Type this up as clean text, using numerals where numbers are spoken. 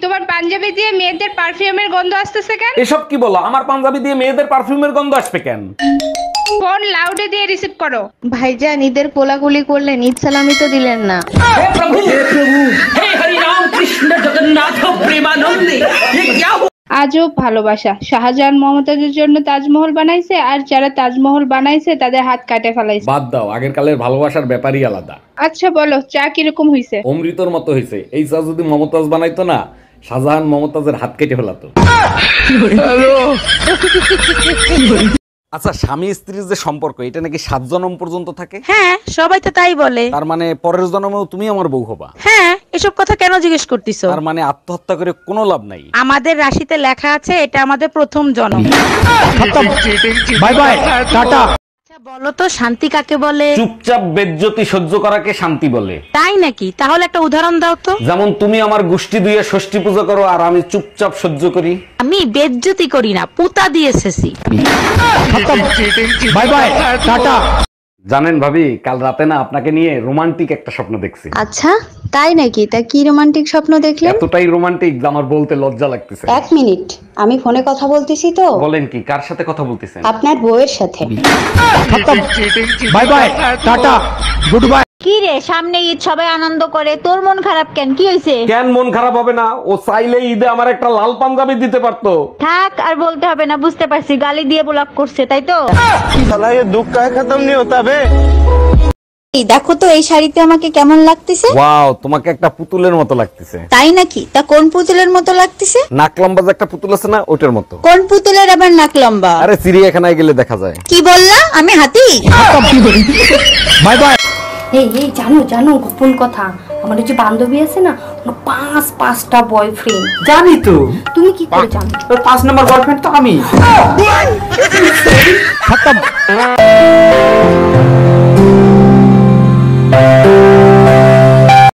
তোমার পাঞ্জাবি দিয়ে মেয়েদের পারফিউমের গন্ধ আসতেছে কেন? এসব কি বলো? আমার পাঞ্জাবি দিয়ে মেয়েদের পারফিউমের গন্ধ আসবে কেন? ফোন লাউডে দিয়ে রিসিভ করো। ভাইজান ঈদের কোলাকুলি করলেন, ঈদ সালামি তো দিলেন না। আজব ভালোবাসা। শাহজাহান মমতাজের জন্য তাজমহল বানাইছে, আর যারা তাজমহল বানাইছে তাদের হাত কাটে ফেলাইছে। বাদ দাও, আগের কালের ভালোবাসার ব্যাপারই আলাদা। আচ্ছা বলো, চা কিরকম হইছে? অমৃতর মতো হয়েছে। এই চা যদি মমতাজ বানাইতো না, শাহজাহান মমতাজের হাত কেটে ফেলাতো। আচ্ছা, স্বামী স্ত্রীর যে সম্পর্ক, এটা নাকি 7 জন্ম পর্যন্ত থাকে? হ্যাঁ, সবাই তো তাই বলে। তার মানে পরের জন্মেও তুমি আমার বউ হবা? হ্যাঁ, এসব কথা কেন জিজ্ঞেস করতেছো? তার মানে আত্মহত্যা করে কোনো লাভ নাই। আমাদের রাশিতে লেখা আছে এটা আমাদের প্রথম জন্ম। Bye bye, tata. আচ্ছা বলো তো, শান্তি কাকে বলে? চুপচাপ বেজ্জতি সহ্য করাকে শান্তি বলে। তাই নাকি? তাহলে একটা উদাহরণ দাও তো। যেমন তুমি আমার গোষ্ঠী দিয়ে ষষ্ঠী পূজা করো, আর আমি চুপচাপ সহ্য করি। আমি বেজ্জতি করি না, পুতা দিয়ে এসেছি। Bye bye, tata. জানেন ভাবি, কাল রাতে না আপনাকে নিয়ে রোমান্টিক একটা স্বপ্ন দেখছি। আচ্ছা তাই নাকি? তা কি রোমান্টিক স্বপ্ন দেখলেন? এতটাই রোমান্টিক যে আমার বলতে লজ্জা লাগতেছে। 1 মিনিট, আমি ফোনে কথা বলতেছি তো। বলেন কি, কার সাথে কথা বলতেছেন? আপনার বউয়ের সাথে। Bye bye, tata, good bye. কি রে, সামনে ঈদ, সবাই আনন্দ করে, তোর মন খারাপ কেন? কি হয়েছে? কেন মন খারাপ হবে না? ও চাইলে ঈদে আমার একটা লাল পাঞ্জাবি দিতে পারতো। থাক, আর বলতে হবে না, বুঝতে পারছি গালি দিয়ে ব্লক করছে, তাই তো? এই দেখো তো, এই শাড়িতে আমাকে কেমন লাগতেছে? ওয়াও, তোমাকে একটা পুতুলের মতো লাগতেছে। তাই নাকি? তা কোন পুতুলের মতো লাগতেছে? নাক লম্বা যে একটা পুতুল আছে না, ওটার মতো। কোন পুতুলের আবার নাক লম্বা? আরে চিড়িয়াখানায় গেলে দেখা যায়। কি বললা? আমি হাতি? Bye bye. এই এই জানো গোপন কথা, আমার যে বান্ধবী আছে না, ওর 5টা বয়ফ্রেন্ড। জানি তো। তুমি কি করে জানো? 5 নম্বর বয়ফ্রেন্ড তো আমি।